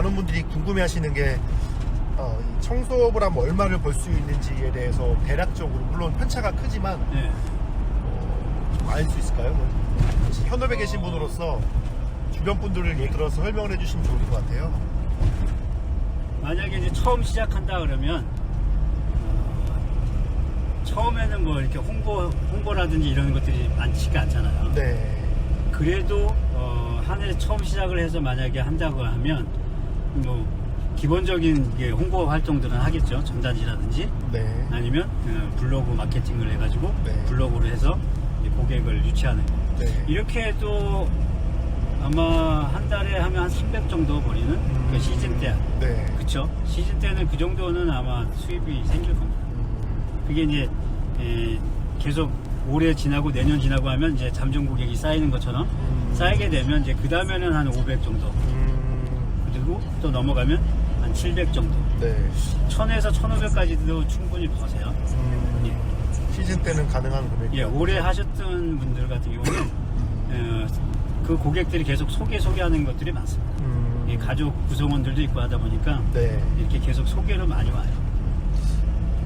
많은 분들이 궁금해하시는 게 이 청소업을 하면 얼마를 벌 수 있는지에 대해서 대략적으로, 물론 편차가 크지만 좀 알 수 있을까요? 현업에 계신 분으로서 주변 분들을 예를 들어서 설명을 해주시면 좋을 것 같아요. 만약에 이제 처음 시작한다 그러면 처음에는 뭐 이렇게 홍보라든지 이런 것들이 많지가 않잖아요. 네. 그래도 한 해 처음 시작을 해서 만약에 한다고 하면 뭐 기본적인 홍보 활동들은 하겠죠. 전단지라든지 네. 아니면 블로그 마케팅을 해가지고 네. 블로그로 해서 고객을 유치하는 거. 네. 이렇게 해도 아마 한 달에 하면 한 300 정도 버리는 그 시즌 때. 네. 그쵸? 시즌 때는 그 정도는 아마 수입이 생길 겁니다. 그게 이제 계속 올해 지나고 내년 지나고 하면 이제 잠정 고객이 쌓이는 것처럼 쌓이게 되면 이제 그 다음에는 한 500 정도. 그리고 또 넘어가면 한 700 정도. 네. 1000에서 1500까지도 충분히 버세요. 예. 시즌 때는 가능한 금액이. 예, 오래 하셨던 분들 같은 경우는 그 고객들이 계속 소개하는 것들이 많습니다. 예, 가족 구성원들도 있고 하다 보니까 네. 이렇게 계속 소개로 많이 와요.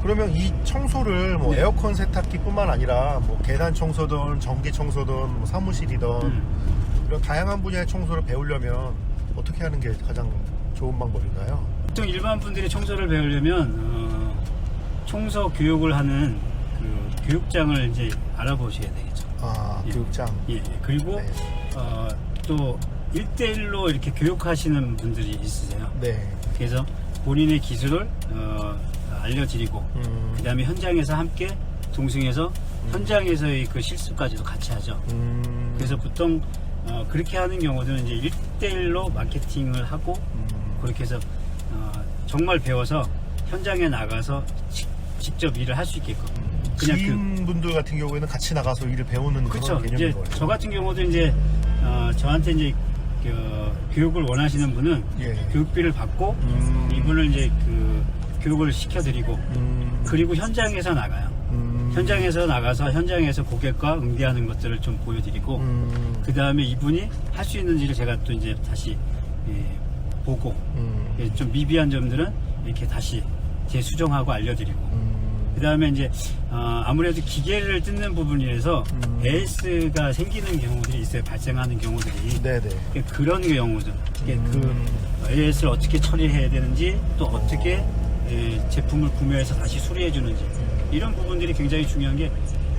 그러면 이 청소를 뭐 네. 에어컨 세탁기뿐만 아니라 뭐 계단 청소든 전기 청소든 뭐 사무실이든 이런 다양한 분야의 청소를 배우려면 어떻게 하는 게 가장 좋은 방법인가요? 보통 일반 분들이 청소를 배우려면 청소 교육을 하는 그 교육장을 이제 알아보셔야 되겠죠. 아, 예. 교육장. 예, 그리고 네. 또 1대1로 이렇게 교육하시는 분들이 있으세요. 네. 그래서 본인의 기술을 알려드리고 그 다음에 현장에서 함께 동승해서 현장에서의 그 실습까지도 같이 하죠. 그래서 보통 그렇게 하는 경우들은 이제 1대1로 마케팅을 하고 그렇게 해서 정말 배워서 현장에 나가서 직접 일을 할 수 있게끔 그냥 지인분들 같은 경우에는 같이 나가서 일을 배우는 그렇죠. 그런 이제 개념인 거예요. 저 같은 경우도 이제 저한테 이제 교육을 원하시는 분은 예. 교육비를 받고 이분을 이제 그 교육을 시켜드리고 그리고 현장에서 나가요. 현장에서 나가서 현장에서 고객과 응대하는 것들을 좀 보여드리고 그 다음에 이분이 할 수 있는지를 제가 또 이제 다시 보고 좀 미비한 점들은 이렇게 다시 재수정하고 알려드리고 그 다음에 이제 아무래도 기계를 뜯는 부분이라서 AS가 생기는 경우들이 있어요. 발생하는 경우들이. 네네. 그런 경우들. 그 AS를 어떻게 처리해야 되는지 또 어떻게 제품을 구매해서 다시 수리해 주는지 이런 부분들이 굉장히 중요한 게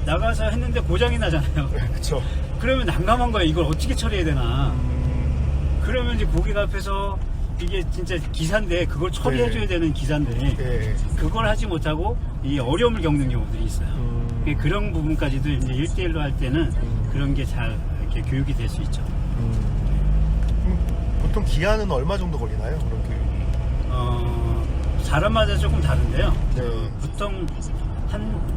나가서 했는데 고장이 나잖아요. 그렇죠. 그러면 난감한 거예요. 이걸 어떻게 처리해야 되나. 그러면 이제 고객 앞에서 이게 진짜 기사인데 그걸 처리해 줘야 되는 기사인데 예. 그걸 하지 못하고 이 어려움을 겪는 경우들이 있어요. 그런 부분까지도 이제 1대1로 할 때는 그런 게 잘 이렇게 교육이 될 수 있죠. 보통 기한은 얼마 정도 걸리나요? 그런 교육이? 사람마다 조금 다른데요. 네. 보통 한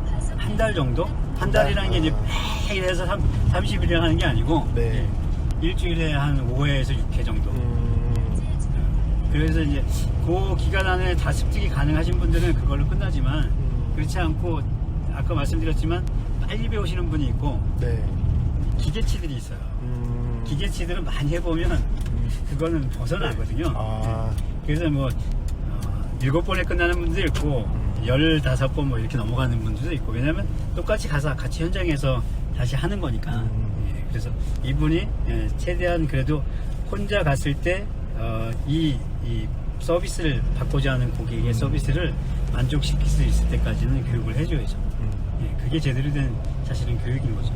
달 정도? 한 달이라는 게 이제 매일 해서 30일이나 하는 게 아니고 네. 일주일에 한 5회에서 6회 정도. 그래서 이제 그 기간 안에 다 습득이 가능하신 분들은 그걸로 끝나지만 그렇지 않고 아까 말씀드렸지만 빨리 배우시는 분이 있고 네. 기계치들이 있어요. 기계치들은 많이 해보면 그거는 벗어나거든요. 아. 그래서 뭐 7번에 끝나는 분도 있고 15번 뭐 이렇게 넘어가는 분들도 있고 왜냐면 똑같이 가서 같이 현장에서 다시 하는 거니까. 예, 그래서 이분이 최대한 그래도 혼자 갔을 때 이 서비스를 받고자 하는 고객의 서비스를 만족시킬 수 있을 때까지는 교육을 해줘야죠. 예, 그게 제대로 된 사실은 교육인 거죠.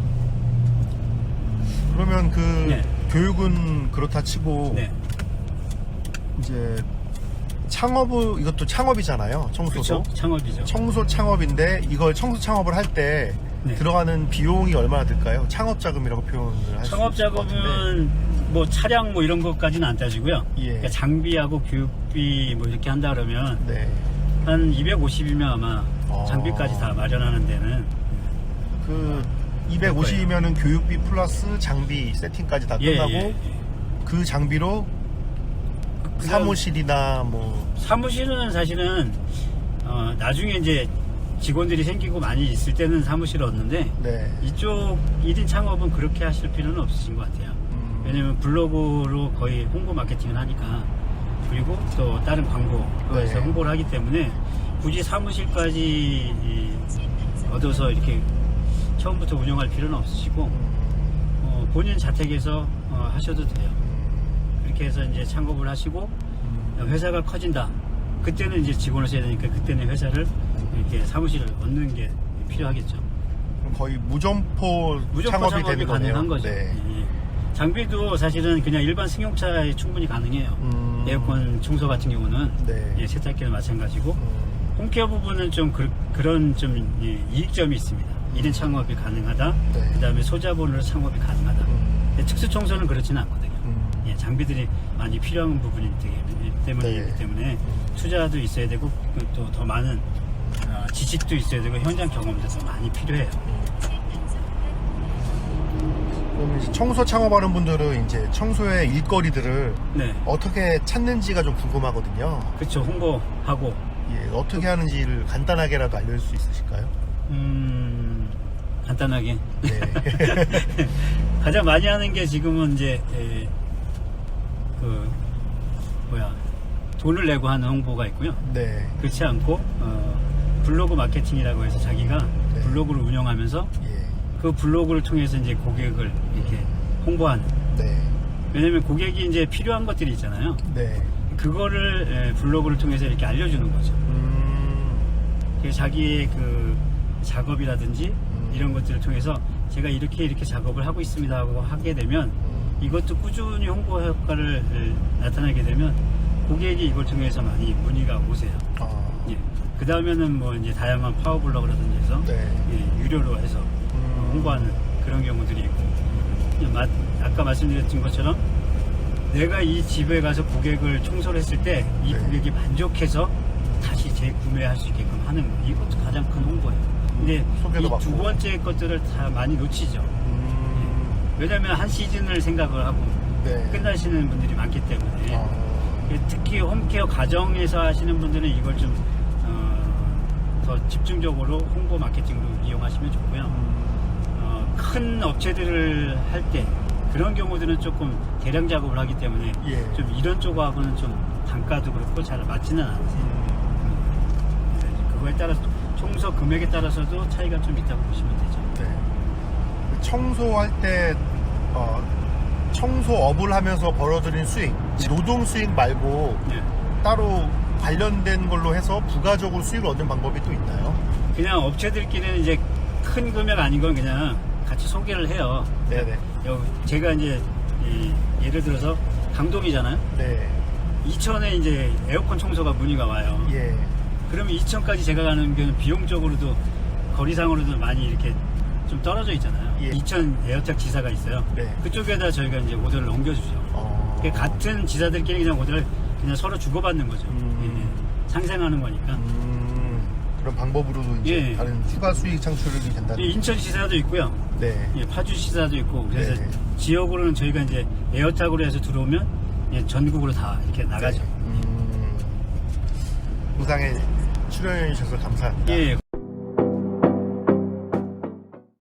그러면 그 네. 교육은 그렇다 치고 네. 이제 이것도 창업이잖아요. 청소도. 그렇죠. 창업이죠. 청소 창업인데 이걸 청소 창업을 할 때 네. 들어가는 비용이 얼마나 들까요? 창업 자금이라고 표현을 할 수 창업 있을 것 같은데. 작업은 뭐 차량 뭐 이런 것까지는 안 따지고요. 예. 그러니까 장비하고 교육비 뭐 이렇게 한다 그러면 네. 한 250이면 아마 아. 장비까지 다 마련하는 데는 그 250이면은 교육비 플러스 장비 세팅까지 다 끝나고 그 장비로 사무실이나 뭐 사무실은 사실은 나중에 이제 직원들이 생기고 많이 있을 때는 사무실을 얻는데 네. 이쪽 1인 창업은 그렇게 하실 필요는 없으신 것 같아요. 왜냐면 블로그로 거의 홍보 마케팅을 하니까 그리고 또 다른 광고에서 네. 홍보를 하기 때문에 굳이 사무실까지 얻어서 이렇게 처음부터 운영할 필요는 없으시고 본인 자택에서 하셔도 돼요. 그렇게 해서 이제 창업을 하시고 회사가 커진다. 그때는 이제 직원을 써야 되니까 그때는 회사를 이렇게 사무실을 얻는 게 필요하겠죠. 거의 무점포 창업이 되는 거네요. 가능한 거죠. 네. 예. 장비도 사실은 그냥 일반 승용차에 충분히 가능해요. 에어컨 청소 같은 경우는 네. 예, 세탁기는 마찬가지고 홈케어 부분은 좀 그런 좀 이익점이 있습니다. 1인 창업이 가능하다. 네. 그 다음에 소자본으로 창업이 가능하다. 특수 청소는 그렇지는 않거든요. 예, 장비들이 많이 필요한 부분이기 네. 때문에 투자도 있어야 되고 또 더 많은 지식도 있어야 되고 현장 경험도 더 많이 필요해요. 그럼 이제 청소 창업하는 분들은 이제 청소의 일거리들을 네, 어떻게 찾는지가 좀 궁금하거든요. 그렇죠. 홍보하고 예, 어떻게 하는지를 간단하게라도 알려줄 수 있으실까요? 간단하게 네. 가장 많이 하는 게 지금은 이제 돈을 내고 하는 홍보가 있고요. 네. 그렇지 않고 블로그 마케팅이라고 해서 자기가 네. 블로그를 운영하면서 예. 그 블로그를 통해서 이제 고객을 이렇게 홍보하는. 네. 왜냐면 고객이 이제 필요한 것들이 있잖아요. 네. 그거를 블로그를 통해서 이렇게 알려주는 거죠. 그래서 자기의 그 작업이라든지 이런 것들을 통해서 제가 이렇게 작업을 하고 있습니다 하고 하게 되면 이것도 꾸준히 홍보 효과를 나타나게 되면 고객이 이걸 통해서 많이 문의가 오세요. 예. 그 다음에는 뭐 이제 다양한 파워블로그라든지 해서 네. 예, 유료로 해서 홍보하는 그런 경우들이 있고 아까 말씀드렸던 것처럼 내가 이 집에 가서 고객을 청소를 했을 때 이 네. 고객이 만족해서 다시 재구매할 수 있게끔 하는 거 이것도 가장 큰 홍보예요. 근데 소개도 이 받고. 두 번째 것들을 다 많이 놓치죠. 왜냐면 한 시즌을 생각을 하고 네. 끝나시는 분들이 많기 때문에 아, 특히 홈케어 가정에서 하시는 분들은 이걸 좀 더 집중적으로 홍보 마케팅으로 이용하시면 좋고요. 큰 업체들을 할 때 그런 경우들은 조금 대량 작업을 하기 때문에 예. 좀 이런 쪽하고는 좀 단가도 그렇고 잘 맞지는 않으세요. 그거에 따라서 청소 금액에 따라서도 차이가 좀 있다고 보시면 되죠. 네. 그 청소할 때 청소업을 하면서 벌어들인 수익, 노동 수익 말고 네. 따로 관련된 걸로 해서 부가적으로 수익을 얻는 방법이 또 있나요? 그냥 업체들끼리는 이제 큰 금액 아닌 건 그냥 같이 소개를 해요. 네네. 제가 이제 예를 들어서 강동이잖아요. 네. 이천에 이제 에어컨 청소가 문의가 와요. 예. 그러면 이천까지 제가 가는 게 비용적으로도 거리상으로도 많이 이렇게 좀 떨어져 있잖아요. 예. 이천 에어텍 지사가 있어요. 네. 그쪽에다 저희가 이제 오더를 넘겨주죠. 같은 지사들끼리 그냥 오더를 그냥 서로 주고받는 거죠. 예. 상생하는 거니까. 그런 방법으로도 이제 예. 다른 추가 수익 창출이 된다는. 인천 지사도 있고요. 네. 예, 파주 지사도 있고 그래서 네. 지역으로는 저희가 이제 에어탁으로 해서 들어오면 예, 전국으로 다 이렇게 나가죠. 영상에 출연해 주셔서 감사합니다. 예.